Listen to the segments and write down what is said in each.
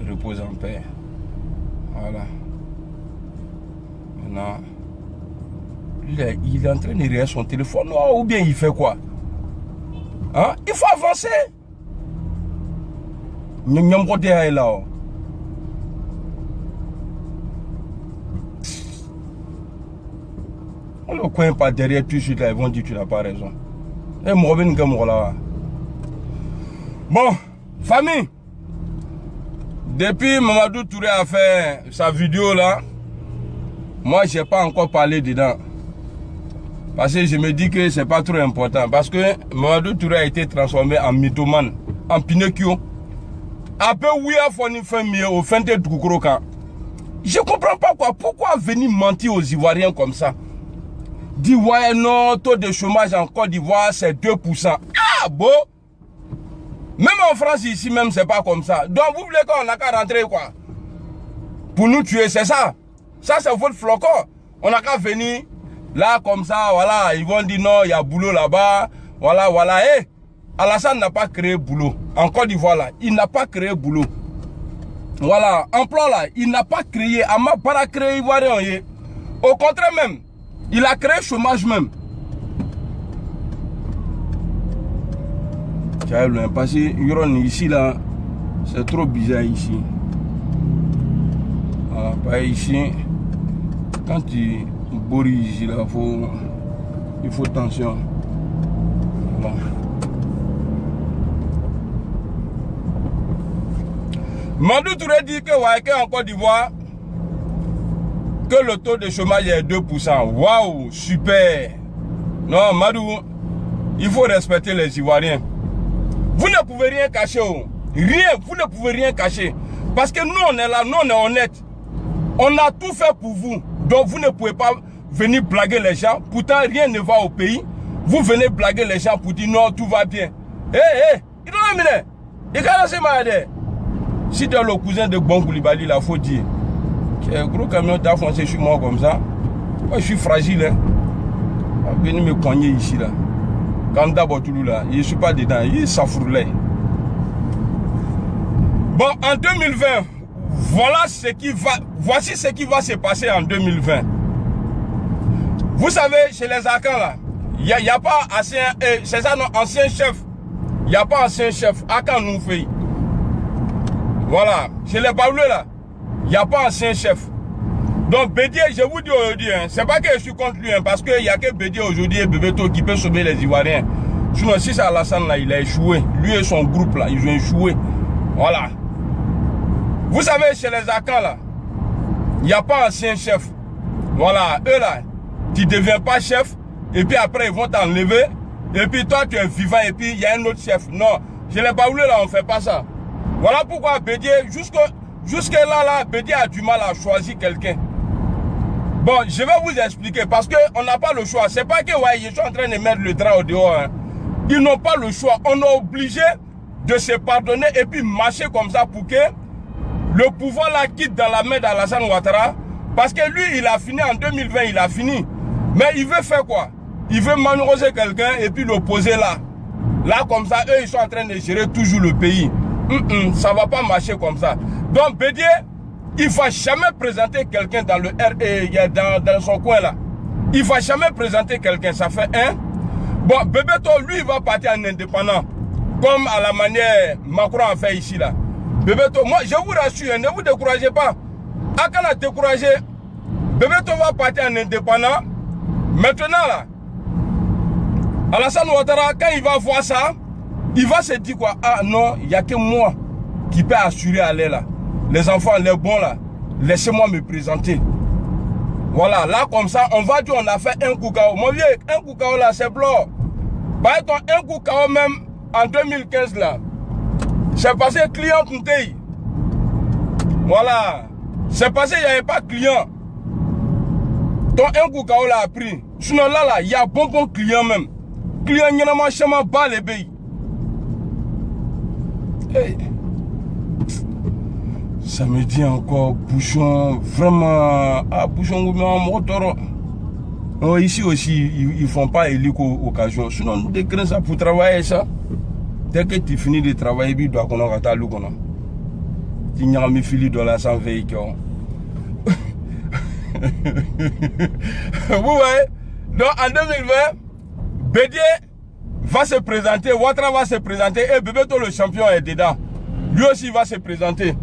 Repose en paix. Voilà. Maintenant, il est en train de regarder son téléphone. Ou bien il fait quoi? Hein? Il faut avancer. Là. On ne le coin pas derrière tout de suite là, ils vont dire que tu n'as pas raison. Et là. Bon, famille. Depuis Mamadou Touré a fait sa vidéo là, moi je n'ai pas encore parlé dedans. Parce que je me dis que c'est pas trop important. Parce que Mamadou Touré a été transformé en mythomane, en Pinocchio. Après oui, au fin de Toukouroka. Je comprends pas quoi. Pourquoi venir mentir aux Ivoiriens comme ça? Dire ouais non, taux de chômage en Côte d'Ivoire c'est 2%. Ah bon? Même en France ici même c'est pas comme ça. Donc vous voulez qu'on n'a qu'à rentrer quoi? Pour nous tuer, c'est ça. Ça c'est votre flocon. On n'a qu'à venir là comme ça, voilà. Ils vont dire non, il y a boulot là-bas. Voilà, voilà. Eh, Alassane n'a pas créé boulot. En Côte d'Ivoire là, il n'a pas créé boulot. Voilà, emploi là, il n'a pas créé. Ama pas créé Ivoirien. Au contraire même, il a créé chômage même. Parce que ici là, c'est trop bizarre ici. Voilà, pas ici. Quand tu bourres ici là, il faut attention. Bon. Mamadou Touré dit que en Côte d'Ivoire, que le taux de chômage est 2%. Waouh, super. Non, Madou, il faut respecter les Ivoiriens. Vous ne pouvez rien cacher. Rien, vous ne pouvez rien cacher. Parce que nous, on est là, nous, on est honnêtes. On a tout fait pour vous. Donc, vous ne pouvez pas venir blaguer les gens. Pourtant, rien ne va au pays. Vous venez blaguer les gens pour dire non, tout va bien. Il doit l'amener. Il doit l'amener. Si tu es le cousin de Bon Koulibaly, il faut dire. Un gros camion t'a foncé sur moi comme ça. Moi, je suis fragile. Hein. Venez me cogner ici là. Quand d'abord tout là, je ne suis pas dedans. Il s'affroulait. Bon, en 2020, voici ce qui va se passer en 2020. Vous savez, chez les Akans là, il n'y a pas ancien, c'est ça non, ancien chef. Il n'y a pas ancien chef. Akan nous fait. Voilà, chez les Baoulés là, il n'y a pas ancien chef. Donc Bédié, je vous dis aujourd'hui, hein, c'est pas que je suis contre lui, hein, parce qu'il n'y a que Bédié aujourd'hui et Bebeto qui peut sauver les Ivoiriens. Sinon, si c'est Alassane là, il a échoué. Lui et son groupe là, ils ont échoué. Voilà. Vous savez, chez les Akans là, il n'y a pas ancien chef. Voilà, eux là, tu ne deviens pas chef, et puis après ils vont t'enlever, et puis toi tu es vivant, et puis il y a un autre chef. Non, chez les Baoulés là, on ne fait pas ça. Voilà pourquoi Bédié, jusque là, Bédié a du mal à choisir quelqu'un. Bon, je vais vous expliquer, parce qu'on n'a pas le choix. C'est pas que, ouais, je suis en train de mettre le drap au dehors. Hein. Ils n'ont pas le choix. On est obligé de se pardonner et puis marcher comme ça pour que le pouvoir là quitte dans la main d'Alassane Ouattara. Parce que lui, il a fini en 2020, il a fini. Mais il veut faire quoi? Il veut manroser quelqu'un et puis l'opposer là. Là, comme ça, eux, ils sont en train de gérer toujours le pays. Ça ne va pas marcher comme ça. Donc, Bédié, il ne va jamais présenter quelqu'un dans le dans son coin là. Il ne va jamais présenter quelqu'un. Ça fait un. Bon, Bebeto, lui, il va partir en indépendant. Comme à la manière Macron a fait ici là. Bebeto, moi, je vous rassure, ne vous découragez pas. Akan a découragé. Bebeto va partir en indépendant. Maintenant là, Alassane Ouattara, quand il va voir ça, il va se dire quoi? Ah non, il n'y a que moi qui peut assurer aller là. Les enfants, les bons là, laissez-moi me présenter. Voilà, là comme ça, on va dire on a fait un coup KO. Mon vieux, un coup KO là, c'est blanc. Par exemple, un coup KO même en 2015 là, c'est passé client Koutei. Voilà, c'est passé, il n'y avait pas de client. Donc un coup KO là a pris. Sinon là, il y a bon client même. Client, il y a un chemin bas les pays. Hey. Ça me dit encore bouchon, vraiment, bouchon moteur. Ici aussi, ils ne font pas élire occasion. Sinon, nous décrétons ça pour travailler ça. Dès que tu finis de travailler, tu dois qu'on a Tu n'as mis fili dans la sans véhicule. Vous voyez? Donc en 2020, Bédié va se présenter, Ouattara va se présenter et Bebeto le champion est dedans. Lui aussi va se présenter.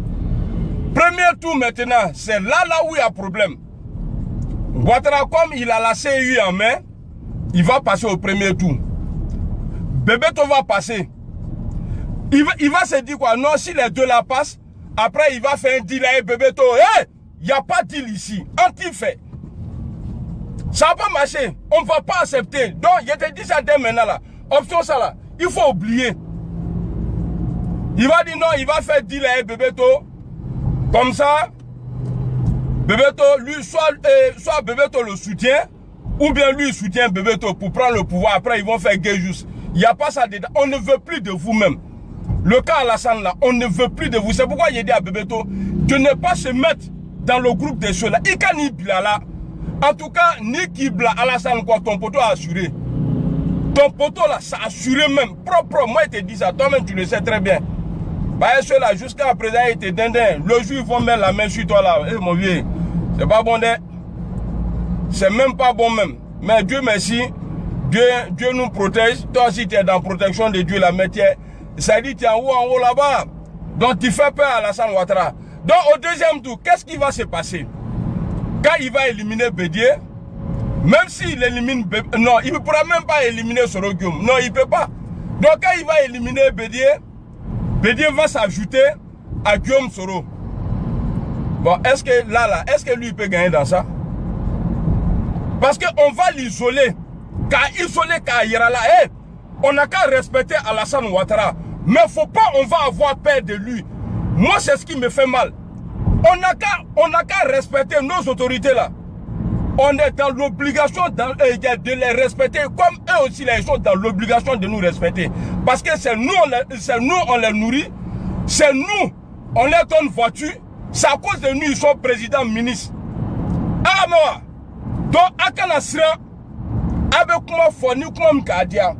Premier tour maintenant, c'est là où il y a problème. Ouattara, comme il a la CU en main, il va passer au premier tour. Bebeto va passer. Il va se dire quoi? Non, si les deux la passent, après il va faire un deal avec Bebeto. Hé! Il n'y a pas de deal ici. Anti-fait. Ça va pas marcher. On ne va pas accepter. Donc, je te dis ça dès maintenant là. Option ça là. Il faut oublier. Il va dire non, il va faire deal avec Bebeto. Comme ça, Bebeto, lui, soit Bebeto le soutient, ou bien lui soutient Bebeto pour prendre le pouvoir. Après, ils vont faire gay juste. Il n'y a pas ça dedans. On ne veut plus de vous-même. Le cas Alassane là, on ne veut plus de vous. C'est pourquoi il dit à Bebeto de ne pas se mettre dans le groupe des ceux-là. Il can ni là. En tout cas, ni Kibla, Alassane, quoi, ton poteau a assuré. Ton poteau là, ça a assuré même. Propre, moi, il te dit ça. Toi-même, tu le sais très bien. Bah, ceux-là, jusqu'à présent, ils étaient dindins. Le jour, ils vont mettre la main sur toi là. Eh, mon vieux, c'est pas bon d'être. C'est même pas bon même. Mais Dieu merci. Dieu nous protège. Toi aussi, tu es dans la protection de Dieu, la métier. Ça dit, tu es en haut là-bas. Donc, tu fais peur à Alassane Ouattara. Donc, au deuxième tour, qu'est-ce qui va se passer? Quand il va éliminer Bédié, même s'il élimine Bédié, non, il ne pourra même pas éliminer Soro Guillaume. Non, il ne peut pas. Donc, quand il va éliminer Bédié, Bédié va s'ajouter à Guillaume Soro. Bon, est-ce que là, est-ce que lui il peut gagner dans ça? Parce qu'on va l'isoler. Car isoler Kayirala, on n'a qu'à respecter Alassane Ouattara. Mais faut pas, on va avoir peur de lui. Moi, c'est ce qui me fait mal. On n'a qu'à respecter nos autorités là. On est dans l'obligation de les respecter comme eux aussi ils sont dans l'obligation de nous respecter. Parce que c'est nous, on les nourrit. C'est nous, on leur donne voiture. C'est à cause de nous, ils sont présidents, ministres. Ah, moi. Donc, à Kanasra, avec moi, fourni, comme Kadia.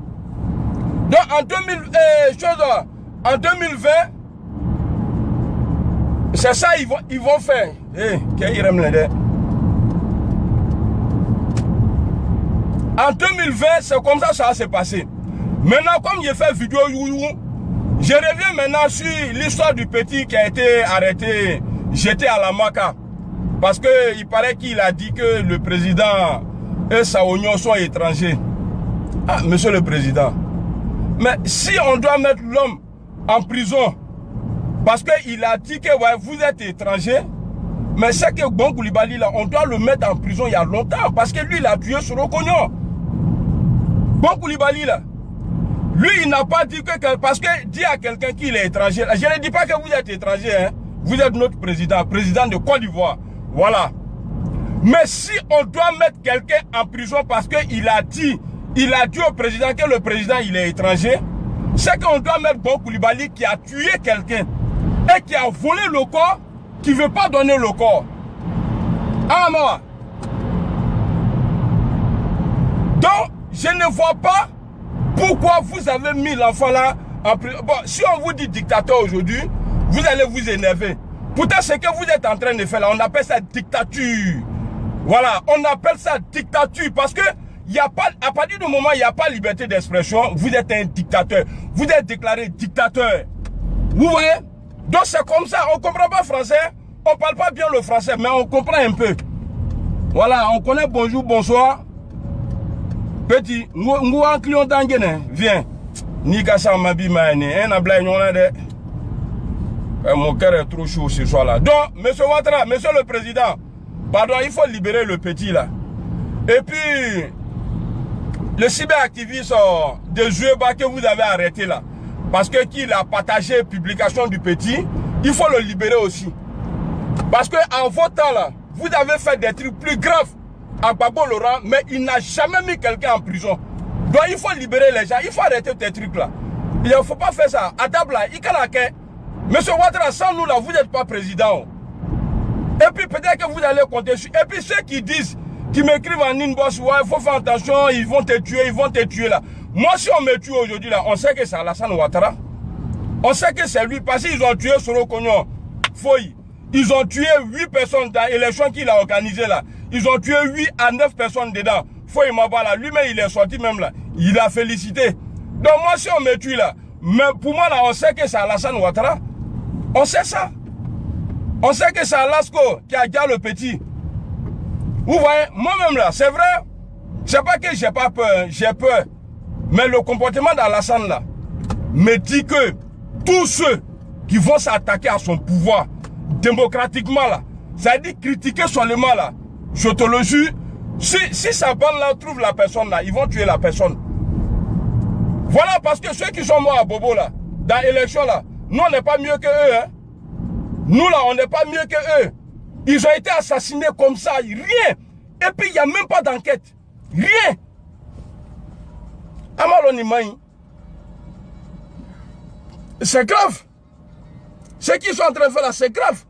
Donc, en 2020, c'est ça ils vont faire. En 2020, c'est comme ça ça va se passer. Maintenant, comme j'ai fait vidéo, je reviens maintenant sur l'histoire du petit qui a été arrêté, jeté à la Maka. Parce qu'il paraît qu'il a dit que le président et sa oignon sont étrangers. Ah, monsieur le président. Mais si on doit mettre l'homme en prison, parce qu'il a dit que ouais, vous êtes étranger, mais c'est que Bon Koulibaly là, on doit le mettre en prison il y a longtemps, parce que lui il a tué Soro Kognon. Bon Koulibaly là, lui il n'a pas dit que, parce que dit à quelqu'un qu'il est étranger, je ne dis pas que vous êtes étranger, hein. Vous êtes notre président, président de Côte d'Ivoire, voilà. Mais si on doit mettre quelqu'un en prison parce qu'il a dit au président que le président il est étranger, c'est qu'on doit mettre Bon Koulibaly qui a tué quelqu'un et qui a volé le corps, qui ne veut pas donner le corps. Ah moi. Donc, je ne vois pas pourquoi vous avez mis l'enfant là en prison. Bon, si on vous dit dictateur aujourd'hui, vous allez vous énerver. Pourtant, ce que vous êtes en train de faire là, on appelle ça dictature. Voilà, on appelle ça dictature parce que il y a pas, à partir du moment où il n'y a pas liberté d'expression, vous êtes un dictateur. Vous êtes déclaré dictateur. Vous voyez? Donc c'est comme ça, on ne comprend pas français, on ne parle pas bien le français, mais on comprend un peu. Voilà, on connaît bonjour, bonsoir. Petit, nous en client d'Angene, viens. Nika sa mabi maine, un blague, on a des. Mon cœur est trop chaud ce soir là. Donc, monsieur Ouattara, monsieur le président, pardon, il faut libérer le petit là. Et puis, le cyberactiviste de Joueba que vous avez arrêté là, parce que qu'il a partagé publication du petit, il faut le libérer aussi. Parce que en votant là, vous avez fait des trucs plus graves à Babo Laurent, mais il n'a jamais mis quelqu'un en prison. Donc il faut libérer les gens, il faut arrêter tes trucs là. Il ne faut pas faire ça. À table là, il canake. Monsieur Ouattara, sans nous là, vous n'êtes pas président. Et puis peut-être que vous allez compter sur. Et puis ceux qui disent, qui m'écrivent en inbox, ouais, il faut faire attention, ils vont te tuer là. Moi, si on me tue aujourd'hui là, on sait que c'est Alassane Ouattara. On sait que c'est lui, parce qu'ils ont tué Soro Kognon. Foy, ils ont tué 8 personnes dans l'élection qu'il a organisée là. Ils ont tué 8 à 9 personnes dedans. Foy Mabala, lui-même il est sorti même là. Il a félicité. Donc moi si on me tue là, mais pour moi là on sait que c'est Alassane Ouattara. On sait ça. On sait que c'est Alasco qui a gardé le petit. Vous voyez, moi-même là, c'est vrai. C'est pas que j'ai pas peur, j'ai peur. Mais le comportement d'Alassane là me dit que tous ceux qui vont s'attaquer à son pouvoir démocratiquement là, c'est-à-dire critiquer seulement là, je te le jure, si sa bande là trouve la personne là, ils vont tuer la personne. Voilà, parce que ceux qui sont morts à Bobo là, dans l'élection là, nous on n'est pas mieux que eux. Hein. Nous là, on n'est pas mieux que eux. Ils ont été assassinés comme ça, rien. Et puis il n'y a même pas d'enquête. Rien. C'est grave. Ce qu'ils sont en train de faire là, c'est grave.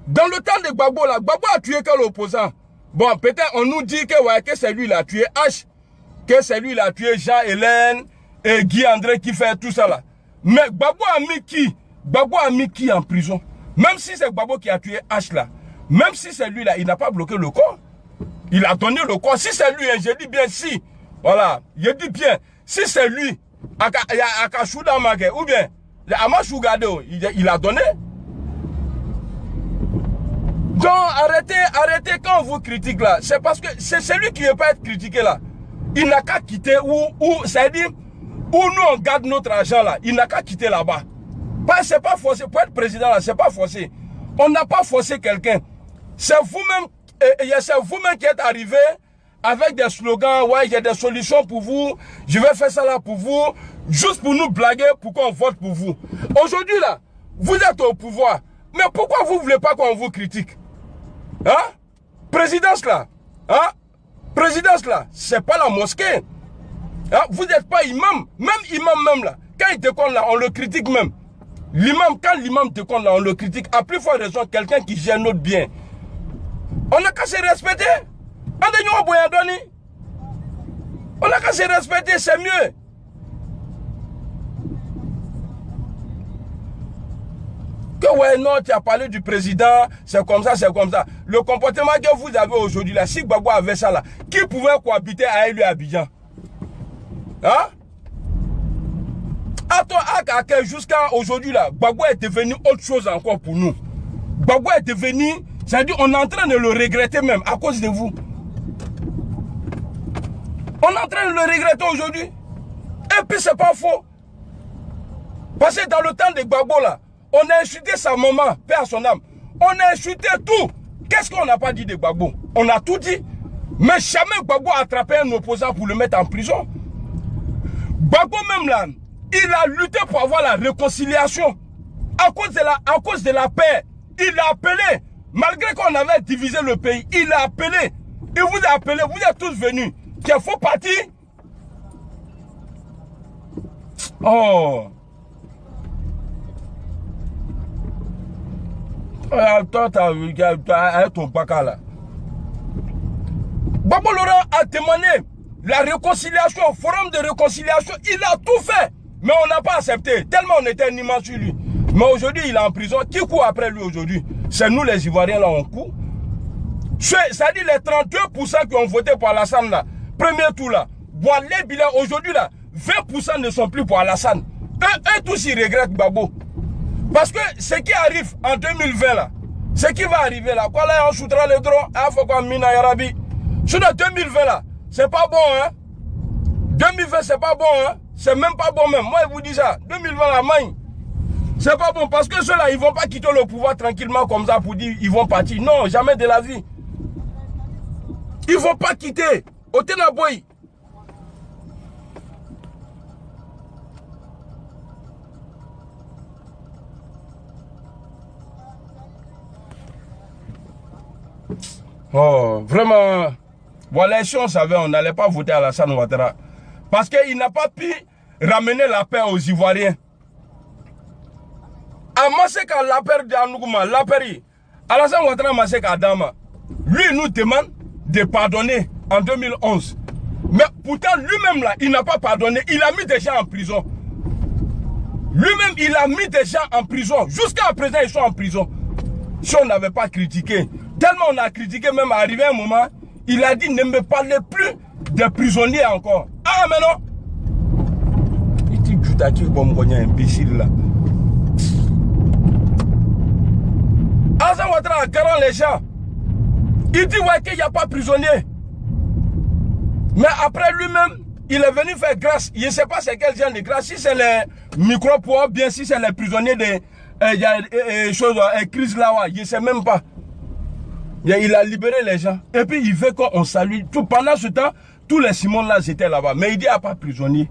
Dans le temps de Gbagbo là, Gbagbo a tué que l'opposant. Bon, peut-être on nous dit que, ouais, que c'est lui qui a tué H, que c'est lui qui a tué Jean-Hélène et Guy André qui fait tout ça là. Mais Gbagbo a mis qui? Gbagbo a mis qui en prison? Même si c'est Gbagbo qui a tué H là, même si c'est lui là, il n'a pas bloqué le corps. Il a donné le corps. Si c'est lui, je dis bien si. Voilà, je dis bien, si c'est lui, ou bien, il a donné. Donc arrêtez quand on vous critique là. C'est parce que c'est celui qui ne veut pas être critiqué là. Il n'a qu'à quitter c'est-à-dire, où nous on garde notre argent là. Il n'a qu'à quitter là-bas. C'est pas forcé. Pour être président là, c'est pas forcé. On n'a pas forcé quelqu'un. C'est vous-même qui êtes arrivé avec des slogans, ouais, il y a des solutions pour vous, je vais faire ça là pour vous, juste pour nous blaguer, pour qu'on vote pour vous. Aujourd'hui là, vous êtes au pouvoir, mais pourquoi vous ne voulez pas qu'on vous critique? Hein? Présidence là, hein? Présidence là, c'est pas la mosquée. Hein? Vous n'êtes pas imam, même là, quand il déconne là, on le critique même. L'imam, quand l'imam déconne là, on le critique. À plus forte raison, quelqu'un qui gère notre bien. On n'a qu'à se respecter. On n'a qu'à se respecter, c'est mieux. Que ouais, non, tu as parlé du président, c'est comme ça, c'est comme ça. Le comportement que vous avez aujourd'hui là, si Gbagbo avait ça là, qui pouvait cohabiter avec lui à Abidjan? Hein? Jusqu'à aujourd'hui là, Gbagbo est devenu autre chose encore pour nous. Gbagbo est devenu, c'est-à-dire on est en train de le regretter même à cause de vous. On est en train de le regretter aujourd'hui. Et puis c'est pas faux. Parce que dans le temps de Gbagbo là, on a insulté sa maman, paix à son âme. On a insulté tout. Qu'est-ce qu'on n'a pas dit de Gbagbo? On a tout dit. Mais jamais Gbagbo a attrapé un opposant pour le mettre en prison. Gbagbo même là, il a lutté pour avoir la réconciliation. À cause de la paix. Il a appelé. Malgré qu'on avait divisé le pays, il a appelé. Il vous a appelé, vous êtes tous venus. Qu'il faut partir. Oh. Toi, t'as ton baka là. Gbagbo Laurent a demandé la réconciliation, au forum de réconciliation. Il a tout fait. Mais on n'a pas accepté. Tellement on était nîmes sur lui. Mais aujourd'hui, il est en prison. Qui court après lui aujourd'hui? C'est nous les Ivoiriens là, on court. C'est-à-dire les 32% qui ont voté pour Alassane là. Premier tour là. Bon, les bilans aujourd'hui là, 20% ne sont plus pour Alassane. Eux tous ils regrettent Gbagbo. Parce que ce qui arrive en 2020 là, ce qui va arriver là, quoi là, on shootera les droits, il faut qu'on mine à Yarabi. Sur le 2020 là, c'est pas bon hein. 2020 c'est pas bon hein. C'est même pas bon même. Moi je vous dis ça. 2020 la main. C'est pas bon parce que ceux-là, ils vont pas quitter le pouvoir tranquillement comme ça pour dire ils vont partir. Non, jamais de la vie. Ils vont pas quitter. Otenaboy. Oh, vraiment. Voilà, si on savait, on n'allait pas voter à Alassane Ouattara. Parce qu'il n'a pas pu ramener la paix aux Ivoiriens. Maseka Laperi de Anouguma, Laperi, Alassane Ouattara Maseka Adama, lui nous demande de pardonner en 2011. Mais pourtant lui-même là, il n'a pas pardonné, il a mis des gens en prison. Lui-même, il a mis des gens en prison. Jusqu'à présent, ils sont en prison. si on n'avait pas critiqué. Tellement on a critiqué, même arrivé un moment, il a dit ne me parlez plus des prisonniers encore. Ah mais non. Il dit tu t'as dit bon imbécile là. Alassane Ouattara garant les gens. Il dit ouais qu'il n'y a pas prisonnier. Mais après lui-même, il est venu faire grâce. Je ne sais pas c'est quel genre de grâce. Si c'est les micro-poids, bien si c'est les prisonniers de choses, crise là, je ne sais même pas. Il a libéré les gens. Et puis il veut qu'on salue. Tout, pendant ce temps, tous les Simone là, étaient là-bas. Mais il dit il n'y a pas prisonnier.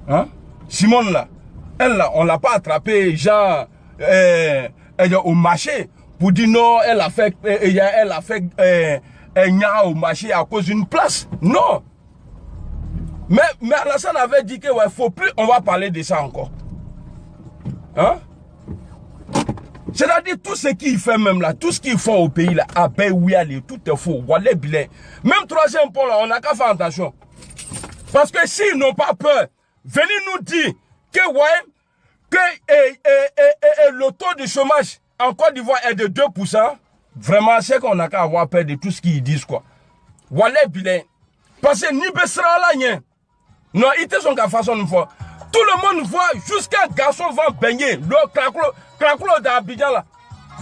Hein? Simone là, elle là, on ne l'a pas attrapé, genre, au marché. Pour dire non, elle a fait un au marché à cause d'une place. Non. Mais Alassane avait dit que ouais, faut plus, on va parler de ça encore. Hein? C'est-à-dire tout ce qu'il fait même là, tout ce qu'ils font au pays là, à Béouiali, tout est faux. Voilà, bilan. Même troisième point là, on n'a qu'à faire attention. Parce que s'ils n'ont pas peur, venez nous dire que ouais, que le taux de chômage en Côte d'Ivoire est de 2%. Vraiment, c'est qu'on n'a qu'à avoir peur de tout ce qu'ils disent quoi. Voilà, bilan. Parce que ni Bessra là, non, ils te sont qu'à façon de faire. Tout le monde voit jusqu'à garçon va baigner. Le craclo d'Abidjan là.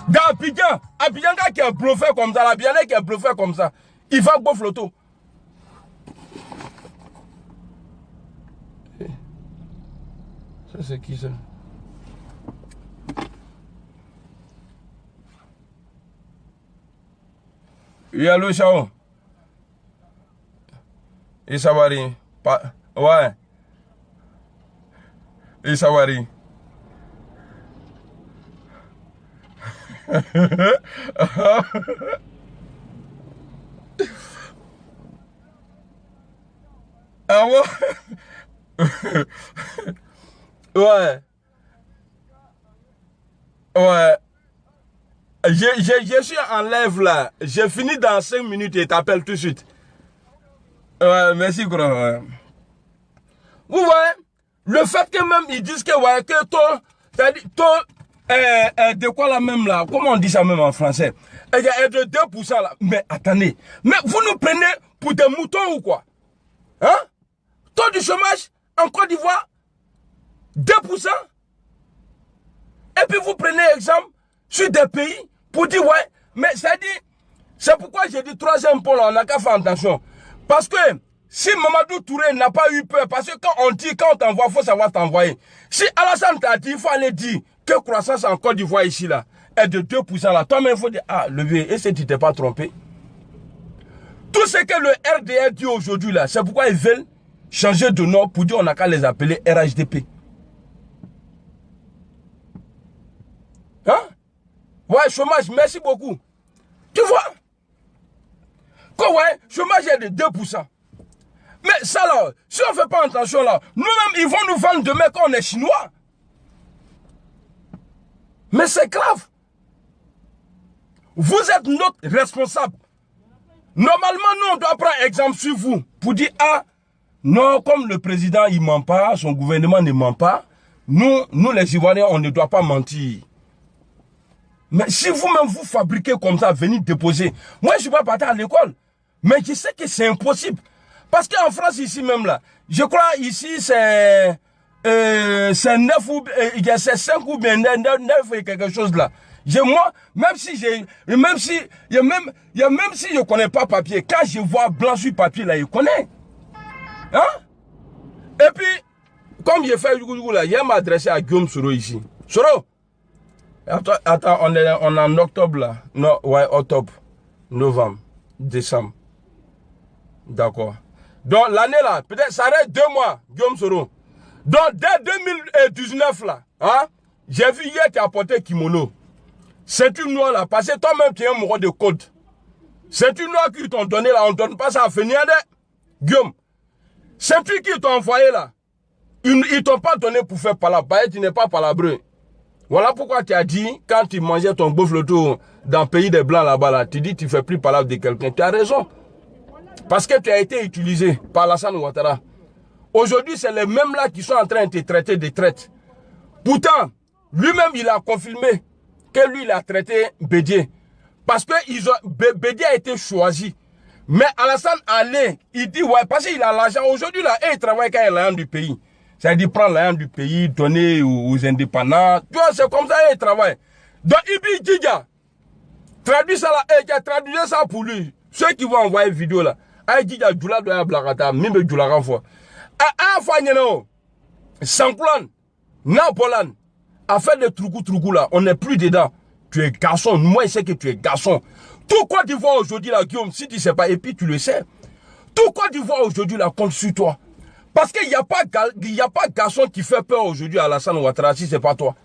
D'Abidjan. Abidjan qui est bluffé comme ça. L'Abidjan qui est bluffé comme ça. Il va bouffer l'auto. Ça c'est qui ça? Oui, allô, Chao. Et ça va rien. Ouais. Et ça va rien. Ah bon? Ouais. Ouais. Je suis en live là. J'ai fini dans 5 minutes et t'appelles tout de suite. Ouais, merci gros. Ouais. Vous voyez, le fait que même ils disent que ouais, que de quoi là même là, comment on dit ça même en français? Il y a de 2% là. Mais attendez, mais vous nous prenez pour des moutons ou quoi? Hein? Taux du chômage en Côte d'Ivoire, 2%. Et puis vous prenez exemple sur des pays pour dire ouais, mais c'est pourquoi j'ai dit troisième point là, on n'a qu'à faire attention. Parce que si Mamadou Touré n'a pas eu peur, parce que quand on dit, quand on t'envoie, il faut savoir t'envoyer. Si Alassane t'a dit, il faut aller dire que croissance en Côte d'Ivoire ici là est de 2% là. Toi-même, il faut dire, ah, le vieux, est-ce que tu t'es pas trompé? Tout ce que le RDR dit aujourd'hui là, c'est pourquoi ils veulent changer de nom pour dire on n'a qu'à les appeler RHDP. Hein? Ouais, chômage, merci beaucoup. Tu vois? Quoi, ouais, chômage est de 2%. Mais ça là, si on ne fait pas attention là, nous-mêmes, ils vont nous vendre demain qu'on est chinois. Mais c'est grave. Vous êtes notre responsable. Normalement, nous, on doit prendre exemple sur vous pour dire, ah, non, comme le président, il ne ment pas, son gouvernement ne ment pas, nous les Ivoiriens, on ne doit pas mentir. Mais si vous-même, vous fabriquez comme ça, venez déposer. Moi, je ne suis pas parti à l'école. Mais je sais que c'est impossible. Parce qu'en France, ici même là, je crois ici, c'est 9 ou c'est 5 ou bien 9 et quelque chose là. Moi, même si je connais pas papier, quand je vois blanc sur papier là, je connais. Hein? Et puis, comme j'ai fait là, il m'a adressé à Guillaume Soro ici. Soro! Attends, on est en octobre là. Non, ouais, octobre, novembre, décembre. D'accord. Donc l'année là, peut-être ça reste 2 mois, Guillaume Soro. Donc dès 2019 là, hein, j'ai vu hier qui a porté kimono. C'est une noire là, parce que toi-même tu es un mourant de code. C'est une noire qu'ils t'ont donné là, on ne donne pas ça à finir de Guillaume. C'est une qui t'ont envoyé là. Ils t'ont pas donné pour faire palabre, tu n'es pas palabreux. Voilà pourquoi tu as dit, quand tu mangeais ton bouffe le tour dans le pays des blancs là-bas, là, tu dis que tu ne fais plus palabre de quelqu'un. Tu as raison. Parce que tu as été utilisé par Alassane Ouattara. Aujourd'hui, c'est les mêmes là qui sont en train de te traiter de traite. Pourtant, lui-même, il a confirmé que lui, il a traité Bédié. Parce que Bédié a été choisi. Mais Alassane allait, il dit, ouais, parce qu'il a l'argent. Aujourd'hui, là, il travaille quand il a l'argent du pays. C'est-à-dire prendre l'argent du pays, donner aux indépendants. Tu vois, c'est comme ça qu'il travaille. Donc, Ibi Djidja, traduis ça là, traduisez ça pour lui. Ceux qui vont envoyer vidéo là. Aïe Djidja, Djoula doit blagata, mime Djoula renfort. A fois, Sanklan, Napolan, a fait des troukou là, on n'est plus dedans. Tu es garçon, moi je sais que tu es garçon. Tout Côte d'Ivoire aujourd'hui là, Guillaume, si tu ne sais pas, et puis tu le sais. Tout Côte d'Ivoire aujourd'hui là, compte sur toi. Parce qu'il n'y a pas garçon qui fait peur aujourd'hui à Alassane Ouattara si ce n'est pas toi.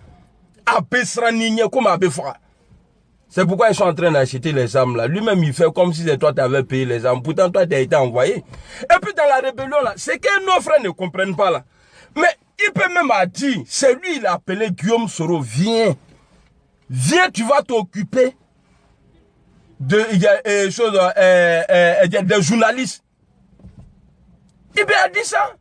Comme Abefra. C'est pourquoi ils sont en train d'acheter les armes là. Lui-même il fait comme si c'est toi qui avais payé les armes. Pourtant toi tu as été envoyé. Et puis dans la rébellion là, c'est que nos frères ne comprennent pas là. Mais il peut même dire, c'est lui il a appelé Guillaume Soro, viens. Viens, tu vas t'occuper des journalistes. Il a dit ça.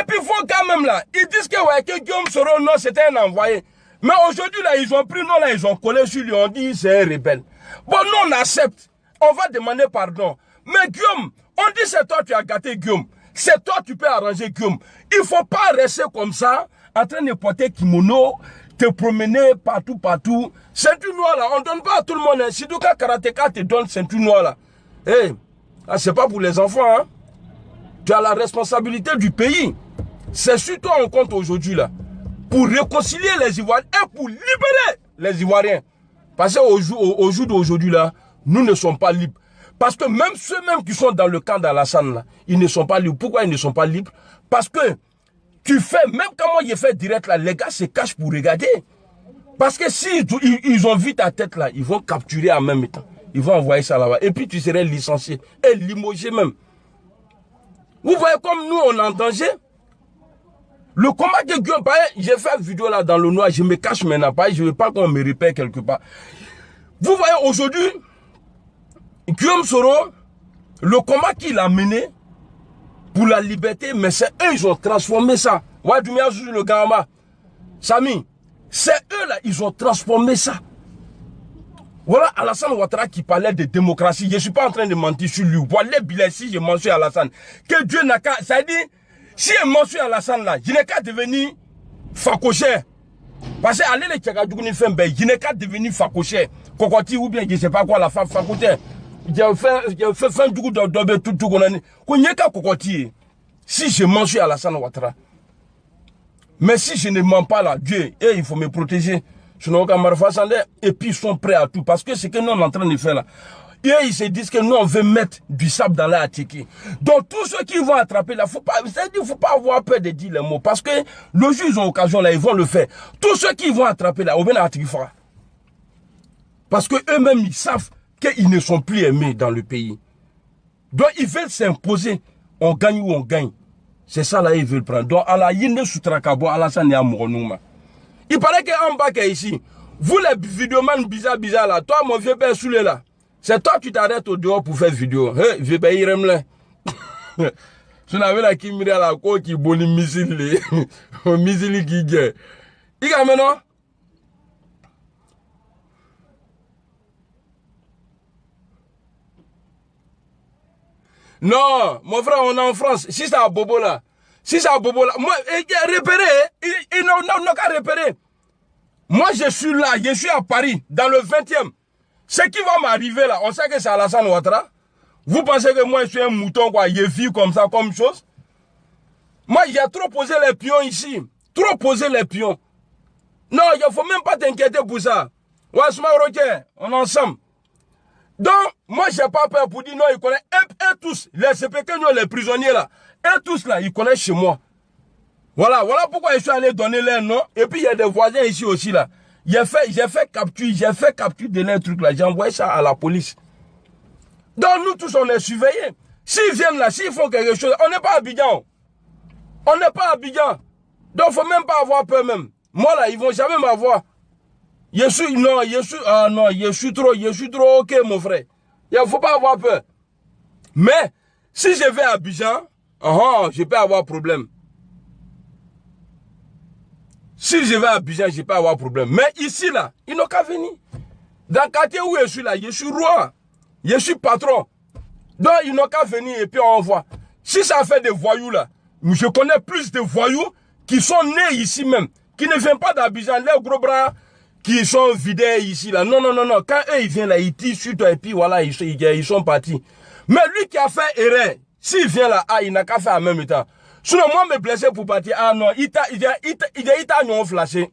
Et puis, il faut quand même là, ils disent que, ouais, que Guillaume Soro, non, c'était un envoyé. Mais aujourd'hui, là, ils ont pris, non, là, ils ont collé sur lui, on dit c'est un rebelle. Bon, nous, on accepte. On va demander pardon. Mais Guillaume, on dit c'est toi, tu as gâté Guillaume. C'est toi, tu peux arranger Guillaume. Il ne faut pas rester comme ça, en train de porter kimono, te promener partout. Ceinture noire là, on ne donne pas à tout le monde. Hein. Si tout cas karatéka te donne ceinture noire là, hey, c'est pas pour les enfants. Hein. Tu as la responsabilité du pays. C'est sur toi on compte aujourd'hui là. Pour réconcilier les Ivoiriens et pour libérer les Ivoiriens. Parce qu'au jour d'aujourd'hui là, nous ne sommes pas libres. Parce que même ceux-mêmes qui sont dans le camp d'Alassane là, ils ne sont pas libres. Pourquoi ils ne sont pas libres? Parce que tu fais, même quand moi j'ai fait direct là, les gars se cachent pour regarder. Parce que si ils ont vu ta tête là, ils vont capturer en même temps. Ils vont envoyer ça là-bas. Et puis tu serais licencié et limogé même. Vous voyez comme nous on est en danger. Le combat de Guillaume, j'ai fait une vidéo là dans le noir, je me cache maintenant, je ne veux pas qu'on me repère quelque part. Vous voyez aujourd'hui, Guillaume Soro, le combat qu'il a mené pour la liberté, mais c'est eux, ils ont transformé ça. Ouais, du mien sur le Gama. Samy, c'est eux là, ils ont transformé ça. Voilà Alassane Ouattara qui parlait de démocratie. Je ne suis pas en train de mentir sur lui. Voilà Bilal, si je mentionne Alassane. Que Dieu n'a qu'à. Ça dit, si je mentionne Alassane là, je n'ai qu'à devenir facochère. Parce que aller les Tchagadougni fait un je n'ai qu'à devenir facochère. Kokoti ou bien je ne sais pas quoi la femme facochère. J'ai fait fin du coup d'obé tout qu'on a. Qu'on n'y a qu'à kokoti. Si je mentionne Alassane Ouattara. Mais si je ne mens pas là, Dieu, il faut me protéger. Et puis ils sont prêts à tout. Parce que c'est que nous on est en train de faire là. Et ils se disent que nous on veut mettre du sable dans la tiki. Donc tous ceux qui vont attraper là, il ne faut pas avoir peur de dire les mots. Parce que le jour ils ont occasion là, ils vont le faire. Tous ceux qui vont attraper là, au bien fera. Parce que eux-mêmes ils savent qu'ils ne sont plus aimés dans le pays. Donc ils veulent s'imposer. On gagne ou on gagne. C'est ça là ils veulent prendre. Donc à la yinde sutrakabo, à la sanya mouronouma. Il paraît qu'en bas ici, vous les vidéomans bizarres là, toi mon vieux père Soulé là, c'est toi qui t'arrêtes au dehors pour faire vidéo. Hey, vieux père Iremle. Je n'avais la qui mire à la côte qui boni missile, missile qui guère. Il y a maintenant. Non, mon frère, on est en France. Si c'est à Bobo là, moi, repéré, ils n'ont qu'à repérer. Moi, je suis là, je suis à Paris, dans le 20e. Ce qui va m'arriver là, on sait que c'est Alassane Ouattara. Vous pensez que moi, je suis un mouton, quoi, je vis comme ça, comme chose? Moi, j'ai trop posé les pions ici. Trop posé les pions. Non, il ne faut même pas t'inquiéter pour ça. Ouais, on est ensemble. Donc, moi, je n'ai pas peur pour dire non, ils connaissent eux tous, les CPK, les prisonniers là, eux tous là, ils connaissent chez moi. Voilà pourquoi je suis allé donner leur nom. Et puis, il y a des voisins ici aussi là. J'ai fait capture de leur truc là. J'ai envoyé ça à la police. Donc, nous tous, on est surveillés. S'ils viennent là, s'ils font quelque chose, on n'est pas à Abidjan. On n'est pas à Abidjan. Donc, il ne faut même pas avoir peur même. Moi là, ils ne vont jamais m'avoir. Je suis trop ok, mon frère. Il ne faut pas avoir peur. Mais, si je vais à Abidjan, je peux avoir problème. Si je vais à Abidjan, je ne vais pas avoir de problème. Mais ici, là, ils n'ont qu'à venir. Dans le quartier où je suis là, je suis roi. Je suis patron. Donc, ils n'ont qu'à venir et puis on voit. Si ça fait des voyous, là, je connais plus de voyous qui sont nés ici même, qui ne viennent pas d'Abidjan, les gros bras qui sont vidés ici, là. Non, non, non, non. Quand eux, ils viennent là, ils tirent sur toi et puis voilà, ils sont partis. Mais lui qui a fait erreur, s'il vient là, il n'a qu'à faire en même temps. Sinon, moi, me blesser pour partir, non, il t'a flashé.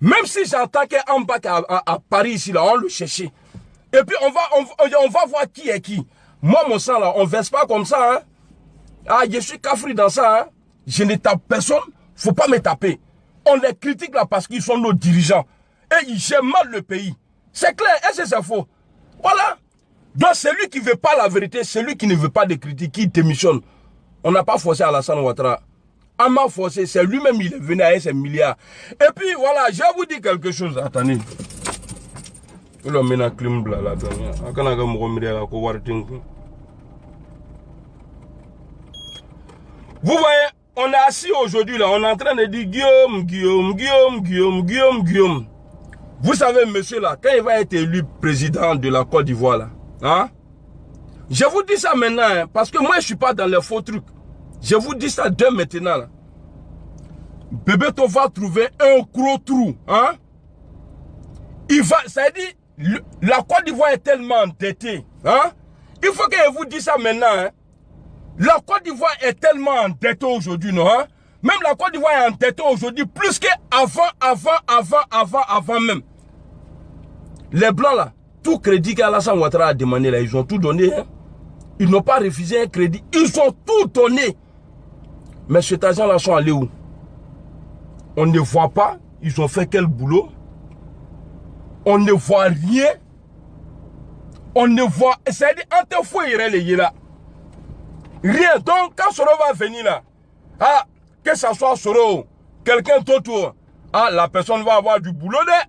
Même si j'entends qu'un bac à Paris ici, là, on le cherchait. Et puis, on va voir qui est qui. Moi, mon sang, là, on ne verse pas comme ça, hein. Je suis cafri dans ça, hein. Je ne tape personne, faut pas me taper. On les critique là parce qu'ils sont nos dirigeants. Et ils gèrent mal le pays. C'est clair, est-ce que c'est faux? Voilà. Donc, celui qui ne veut pas la vérité, celui qui ne veut pas de critiques, qui démissionne. On n'a pas forcé Alassane Ouattara. On m'a forcé, c'est lui-même, il est venu avec ses milliards. Et puis, voilà, je vais vous dire quelque chose. Attendez. Vous voyez, on est assis aujourd'hui là, on est en train de dire Guillaume. Vous savez, monsieur là, quand il va être élu président de la Côte d'Ivoire là, hein? Je vous dis ça maintenant, hein, parce que moi je ne suis pas dans les faux trucs. Je vous dis ça dès maintenant là. Bebeto va trouver un gros trou, hein? Ça veut dire, la Côte d'Ivoire est tellement endettée, hein? Il faut que je vous dise ça maintenant, hein? La Côte d'Ivoire est tellement endettée aujourd'hui, non? Hein? Même la Côte d'Ivoire est endettée aujourd'hui plus qu'avant même. Les Blancs là, tout crédit qu'Alassane Ouattara a demandé là, ils ont tout donné. Hein? Ils n'ont pas refusé un crédit, ils ont tout donné. Mais cet argent là sont allés où? On ne voit pas, ils ont fait quel boulot? On ne voit rien. On ne voit, c'est-à-dire, on te fouille les là. Rien. Donc, quand Soro va venir là, que ce soit Soro, quelqu'un d'autre, la personne va avoir du boulot là.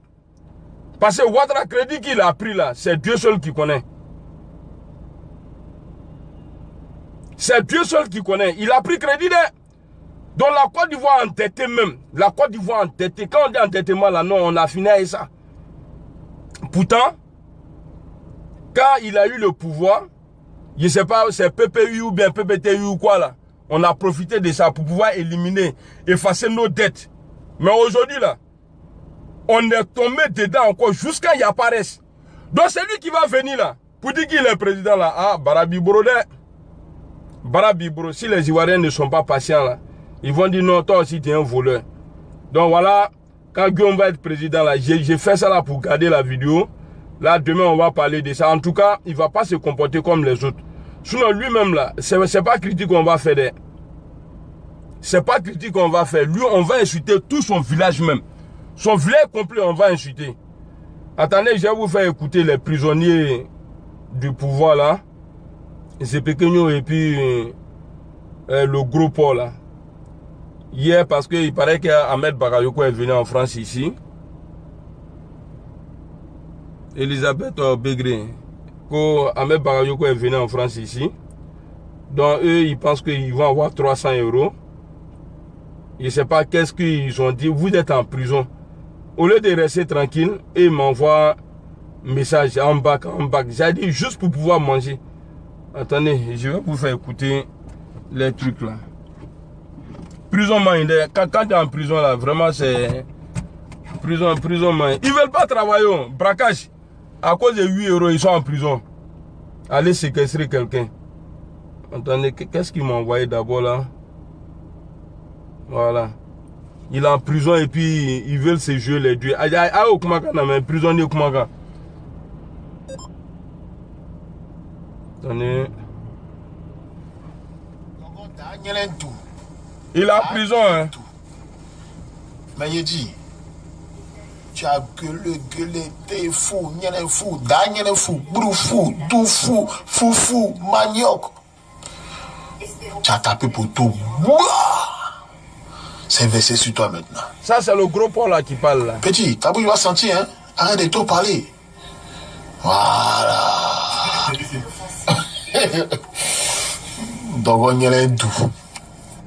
Parce que Ouattara crédit qu'il a pris là, c'est Dieu seul qui connaît. C'est Dieu seul qui connaît. Il a pris crédit là. Donc la Côte d'Ivoire endettée même. La Côte d'Ivoire endettée. Quand on dit endettement là, non, on a fini avec ça. Pourtant, quand il a eu le pouvoir, je ne sais pas, c'est PPU ou bien PPTU ou quoi là. On a profité de ça pour pouvoir éliminer, effacer nos dettes. Mais aujourd'hui là, on est tombé dedans encore jusqu'à qu'il apparaisse. Donc c'est lui qui va venir là, pour dire qu'il est président là. Barabi Brodé. Barabi Brodé, si les Ivoiriens ne sont pas patients là, ils vont dire non, toi aussi tu es un voleur. Donc voilà, quand Guillaume va être président là, j'ai fait ça là pour garder la vidéo. Là, demain, on va parler de ça. En tout cas, il ne va pas se comporter comme les autres. Sinon, lui-même, là, c'est pas critique qu'on va faire. C'est pas critique qu'on va faire. Lui, on va insulter tout son village même. Son village complet, on va insulter. Attendez, je vais vous faire écouter les prisonniers du pouvoir, là. C'est Pequeno et puis le gros Paul, là. Hier, parce qu'il paraît qu'Ahmed Bakayoko est venu en France ici. Elisabeth Begré, Ahmed Bakayoko est venu en France ici. Donc eux, ils pensent qu'ils vont avoir 300 €. Je ne sais pas qu'est-ce qu'ils ont dit. Vous êtes en prison. Au lieu de rester tranquille, ils m'envoient un message en bas. J'ai dit juste pour pouvoir manger. Attendez, je vais vous faire écouter les trucs là. Prison mind. Quand tu es en prison là, vraiment c'est... Prison mind. Ils ne veulent pas travailler. Braquage. À cause de 8 €, ils sont en prison. Allez séquestrer quelqu'un. Attendez, qu'est-ce qu'ils m'ont envoyé d'abord là? Voilà. Il est en prison et puis ils veulent se jouer les dieux. Prisonnier Kumaka. Attendez. Il est en prison, hein. Mais il dit, tu as gueulé, t'es fou, n'y'en fou, d'agnen fou, brou fou, tout fou, fou, manioc. Tu as tapé pour tout. C'est versé sur toi maintenant. Ça, c'est le gros Paul là qui parle là. Petit, ta bouche va sentir, hein. Arrête de trop parler. Voilà. Donc on y est tout.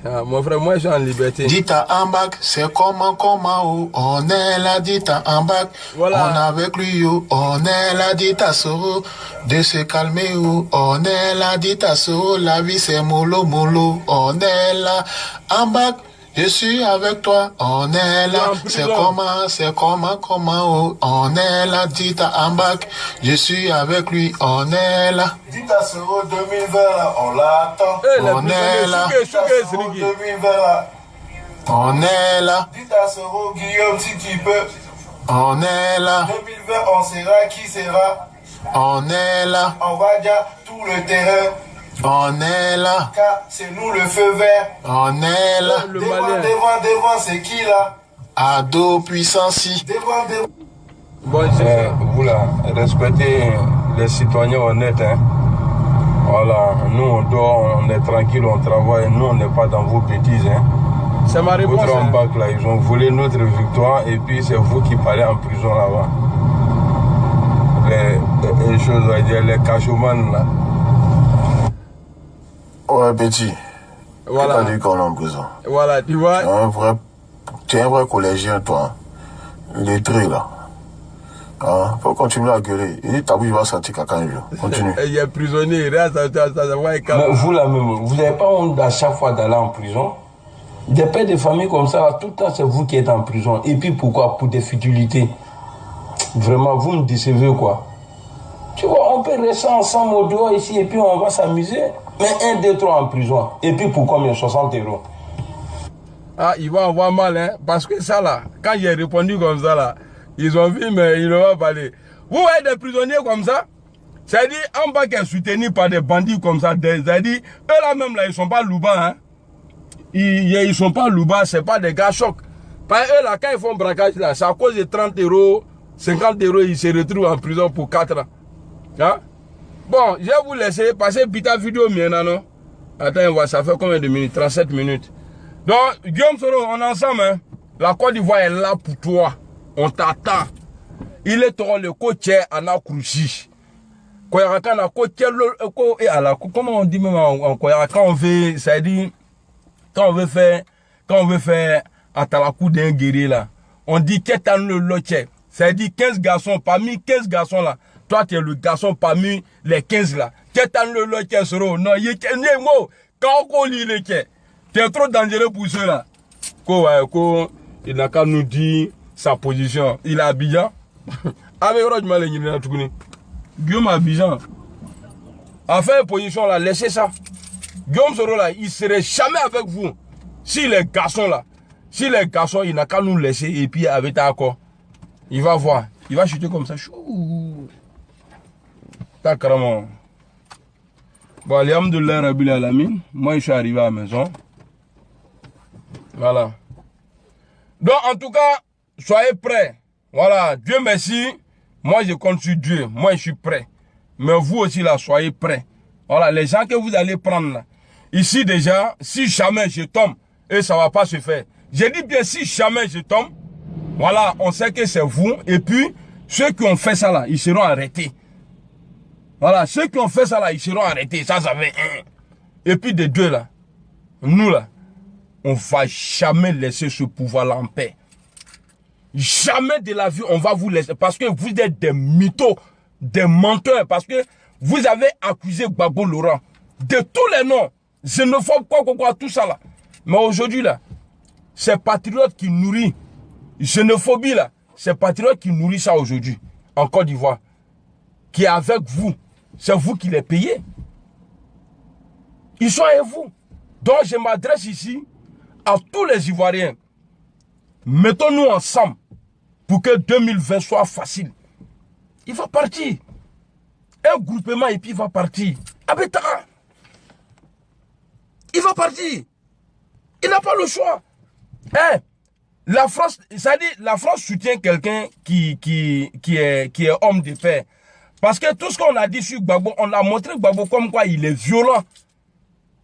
Ah, mon frère, moi je suis en liberté. Dites à Ambak, c'est comment, oh, on est là, dites à Ambak, Voilà. on est avec lui, oh, on est là, dites à Soro, de se calmer, oh, on est là, dites à Soro, la vie c'est mollo, mollo, on est là, Ambak, je suis avec toi, on est là, c'est comment, oh, on est là, dites à Ambak, je suis avec lui, on est là. Dites à Soro 2020 là, on l'attend, on est là. On est là. Dites à Soro Guillaume si tu peux. On est là. 2020, on sera qui sera. On est là. On va dire tout le terrain. On est là. Car c'est nous le feu vert. On est là. Devant, c'est qui là? Ado puissance. Devant. Bon, vous là, respectez les citoyens honnêtes. Hein. Voilà, nous on dort, on est tranquille, on travaille, nous on n'est pas dans vos bêtises. Hein. C'est ma réponse. Votre Ambak, là, ils ont volé notre victoire et puis c'est vous qui parlez en prison là-bas. Les choses, on va dire, les cachomans là. Ouais, petit. Voilà. Tu dit qu'on est en prison. Voilà, tu vois. Tu es un vrai collégien, toi. Lettré là. Ah, faut continuer à gueuler. Et ta bouche va sentir caca un jour. Continue. Il est prisonnier, ça va être calme. Mais vous là même, vous n'avez pas honte à chaque fois d'aller en prison? Des pères de famille comme ça, tout le temps c'est vous qui êtes en prison. Et puis pourquoi? Pour des futilités. Vraiment, vous me décevez quoi. Tu vois, on peut rester ensemble au dehors ici et puis on va s'amuser. Mais 1, 2, 3 en prison. Et puis pour combien? 60 €. Ah, ils vont avoir mal, hein. Parce que ça là, quand j'ai répondu comme ça là, ils ont vu, mais ils ne vont pas parler. Vous voyez des prisonniers comme ça? C'est-à-dire, Ambak est soutenu par des bandits comme ça. C'est-à-dire, eux là même là, ils ne sont pas loubas, hein. Ils sont pas loubas, c'est pas des gars chocs. Par eux là, quand ils font braquage là, c'est à cause de 30 €, 50 €, ils se retrouvent en prison pour 4 ans. Hein? Bon, je vais vous laisser passer une petite vidéo maintenant, non? Attends, ça fait combien de minutes? 37 minutes. Donc, Guillaume Soro, on est ensemble, hein? La Côte d'Ivoire est là pour toi. On t'attend. Il est le coach à la Kouchi. Comment on dit même en Koyara, quand on veut, ça dit, quand on veut faire à Talakou d'un guerrier là, on dit qu'est-ce le loche. Ça dit 15 garçons, parmi 15 garçons là, toi tu es le garçon parmi les 15 là. Qu'est-ce le loche Soro? Non, il est mot. Quand on lit le quai, tu es trop dangereux pour ceux-là. Il n'a qu'à nous dire sa position. Il est à Abidjan. Avec Rodman, Guillaume Abidjan. En fait, position là, laissez ça. Guillaume Soro là, il ne serait jamais avec vous. Si les garçons là, il n'a qu'à nous laisser et puis avec un accord, il va voir. Il va chuter comme ça. T'as carrément. Bon, alhamdoulilah Rabbil Alamin. Moi, je suis arrivé à la maison. Voilà. Donc, en tout cas, soyez prêts. Voilà. Dieu merci. Moi, je compte sur Dieu. Moi, je suis prêt. Mais vous aussi, là, soyez prêts. Voilà. Les gens que vous allez prendre, là. Ici, déjà, si jamais je tombe, et ça ne va pas se faire. J'ai dit bien, si jamais je tombe, voilà, on sait que c'est vous. Et puis, ceux qui ont fait ça, là, ils seront arrêtés. Voilà. Ceux qui ont fait ça, là, ils seront arrêtés. Ça fait un. Et puis, des deux, là. Nous, là. On ne va jamais laisser ce pouvoir-là en paix. Jamais de la vie, on va vous laisser. Parce que vous êtes des mythos, des menteurs. Parce que vous avez accusé Gbagbo Laurent de tous les noms. Xénophobe, quoi, tout ça là. Mais aujourd'hui, là, c'est patriote qui nourrit. Xénophobie, là, c'est patriote qui nourrit ça aujourd'hui. En Côte d'Ivoire. Qui est avec vous. C'est vous qui les payez. Ils sont avec vous. Donc, je m'adresse ici à tous les Ivoiriens. Mettons-nous ensemble pour que 2020 soit facile. Il va partir. Un groupement et puis il va partir. Abeta. Il va partir. Il n'a pas le choix. Hein? La France, ça dit, la France soutient quelqu'un qui est homme de paix. Parce que tout ce qu'on a dit sur Gbagbo, on a montré Gbagbo comme quoi il est violent.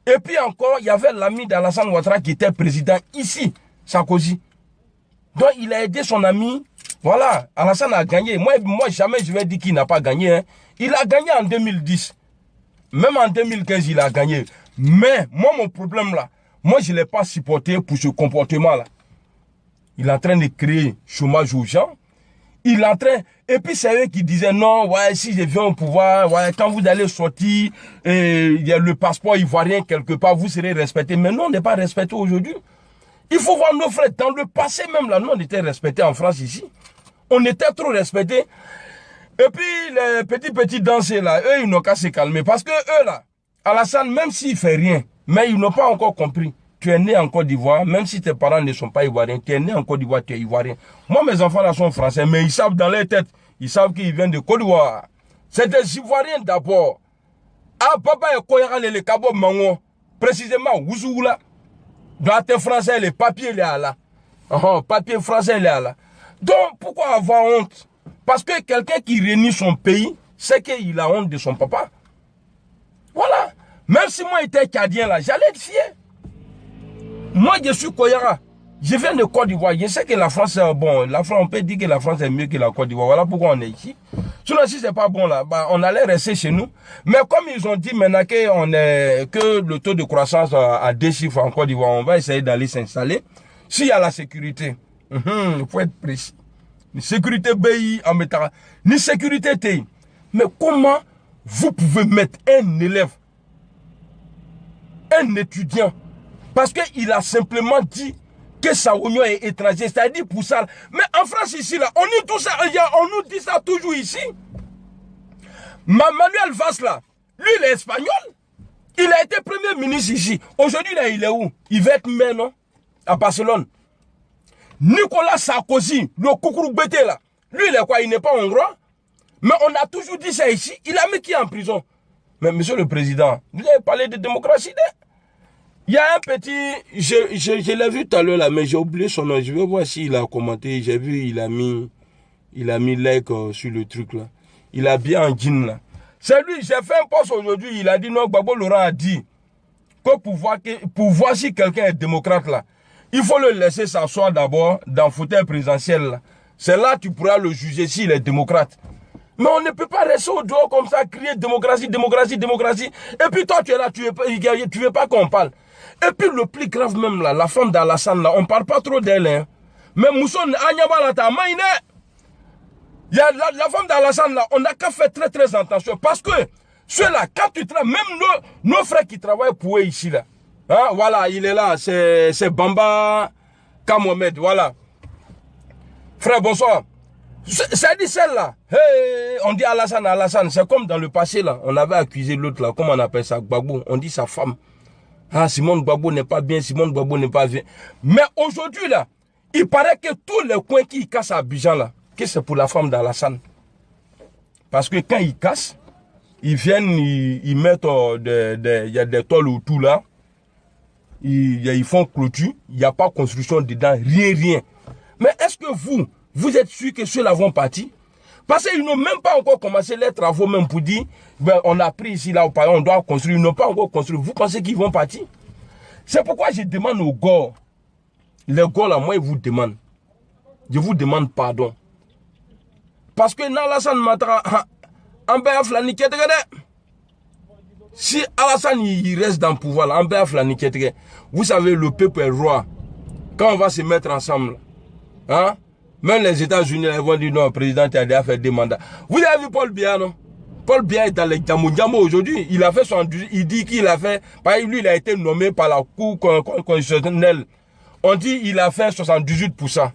Et puis encore, il y avait l'ami d'Alassane Ouattara qui était président ici, Sarkozy. Donc il a aidé son ami. Voilà, Alassane a gagné. Moi jamais je vais dire qu'il n'a pas gagné. Hein. Il a gagné en 2010. Même en 2015, il a gagné. Mais moi, mon problème là, Moi, je ne l'ai pas supporté pour ce comportement-là. Il est en train de créer chômage aux gens. Il est en train... Et puis, c'est eux qui disaient, non, ouais, si je viens au pouvoir, ouais, quand vous allez sortir, il y a le passeport ivoirien quelque part, vous serez respecté. Mais non, on n'est pas respecté aujourd'hui. Il faut voir nos frères. Dans le passé même, là, nous, on était respectés en France ici. On était trop respectés. Et puis, les petits danseurs, là, eux, ils n'ont qu'à se calmer. Parce que eux, là, Alassane, même s'il ne fait rien, mais ils n'ont pas encore compris. Tu es né en Côte d'Ivoire, même si tes parents ne sont pas ivoiriens, tu es né en Côte d'Ivoire, tu es ivoirien. Moi, mes enfants là sont français, mais ils savent dans leur tête, ils savent qu'ils viennent de Côte d'Ivoire. C'est des Ivoiriens d'abord. Ah, papa est Koyara le Kabo Mango, précisément, Ouzoula. Dans tes français, les papiers, les là. Papier français, les là. Donc, pourquoi avoir honte? Parce que quelqu'un qui réunit son pays, c'est qu'il a honte de son papa. Voilà. Même si moi j'étais cadien là, j'allais être fier. Moi, je suis Koyara. Je viens de Côte d'Ivoire. Je sais que la France est bon. La France, on peut dire que la France est mieux que la Côte d'Ivoire. Voilà pourquoi on est ici. Sinon, si c'est pas bon là, bah, on allait rester chez nous. Mais comme ils ont dit maintenant que le taux de croissance à 2 chiffres en Côte d'Ivoire, on va essayer d'aller s'installer. S'il y a la sécurité, il faut être précis. Ni sécurité BI en mettant, ni sécurité TI. Mais comment vous pouvez mettre un élève, un étudiant, parce qu'il a simplement dit que sa union est étranger, c'est-à-dire pour ça. Mais en France ici, là, on nous dit ça toujours ici. Manuel Valls, là, lui, il est espagnol. Il a été premier ministre ici. Aujourd'hui, là, il est où? Il va être maire, non? À Barcelone. Nicolas Sarkozy, le coucou bêté, là. Lui, il est quoi? Il n'est pas hongrois. Mais on a toujours dit ça ici. Il a mis qui en prison? Mais monsieur le président, vous avez parlé de démocratie, hein? Il y a un petit, je l'ai vu tout à l'heure là, mais j'ai oublié son nom. Je vais voir s'il a commenté. J'ai vu, il a mis like sur le truc là. Il a bien en jean là. C'est lui, j'ai fait un post aujourd'hui. Il a dit non, Gbagbo Laurent a dit que pour voir si quelqu'un est démocrate là, il faut le laisser s'asseoir d'abord dans le fauteuil présidentiel là. C'est là que tu pourras le juger s'il est démocrate. Mais on ne peut pas rester au dehors comme ça, crier démocratie, démocratie, démocratie. Et puis toi, tu es là, tu veux pas qu'on parle. Et puis le plus grave même là, la femme d'Alassane là, on ne parle pas trop d'elle. Hein. Mais Mousson, il y a la femme d'Alassane là, on n'a qu'à faire très très attention. Parce que ceux-là, quand tu travailles, même nos frères qui travaillent pour eux ici là, hein, voilà, il est là, c'est Bamba Kamomed, voilà. Frère, bonsoir. C'est dit celle-là. Hey, on dit Alassane. C'est comme dans le passé là. On avait accusé l'autre là. Comment on appelle ça? Gbagbo. On dit sa femme. Ah, Simone Gbagbo n'est pas bien. Simone Gbagbo n'est pas bien. Mais aujourd'hui là, il paraît que tous les coins qui cassent à Abidjan là, que c'est pour la femme d'Alassane. Parce que quand ils cassent, ils viennent, ils mettent il y a des tôles autour là. Ils font clôture. Il n'y a pas construction dedans. Rien. Mais est-ce que vous êtes sûr que ceux-là vont partir? Parce qu'ils n'ont même pas encore commencé les travaux même pour dire, ben, on a pris ici, là, on doit construire. Ils n'ont pas encore construit. Vous pensez qu'ils vont partir? C'est pourquoi je demande aux gars, les gars là, moi, ils vous demandent. Je vous demande pardon. Parce que Alassane Ouattara, si Alassane il reste dans le pouvoir, là, vous savez, le peuple est roi. Quand on va se mettre ensemble, hein? Même les États-Unis vont dire non, le président a déjà fait 2 mandats. Vous avez vu Paul Biya, non? Paul Biya est dans les Djambo aujourd'hui. Il a fait il dit qu'il a fait, par exemple, lui, il a été nommé par la Cour constitutionnelle. On dit qu'il a fait 78%.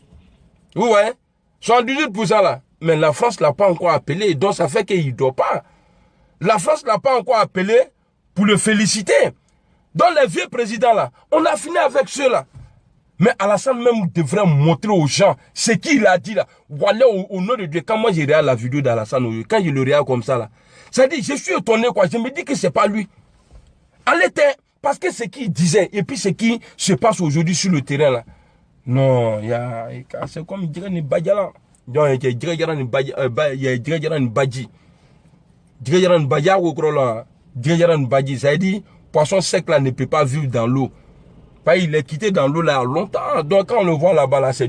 Vous voyez? 78% là. Mais la France ne l'a pas encore appelé. Donc ça fait qu'il ne doit pas. La France ne l'a pas encore appelé pour le féliciter. Dans les vieux présidents là, on a fini avec ceux-là. Mais Alassane même devrait montrer aux gens ce qu'il a dit là. Voilà, au nom de Dieu, quand moi j'ai regardé la vidéo d'Alassane, quand je le regarde comme ça là, ça dit, je suis étonné quoi, je me dis que c'est pas lui. Allez, parce que ce qu'il disait, et puis ce qui se passe aujourd'hui sur le terrain là. Non, c'est comme il dirait une badja là. Il dirait une badji. Ça veut dire, poisson sec là ne peut pas vivre dans l'eau. Il est quitté dans l'eau là longtemps. Donc quand on le voit là-bas, là, c'est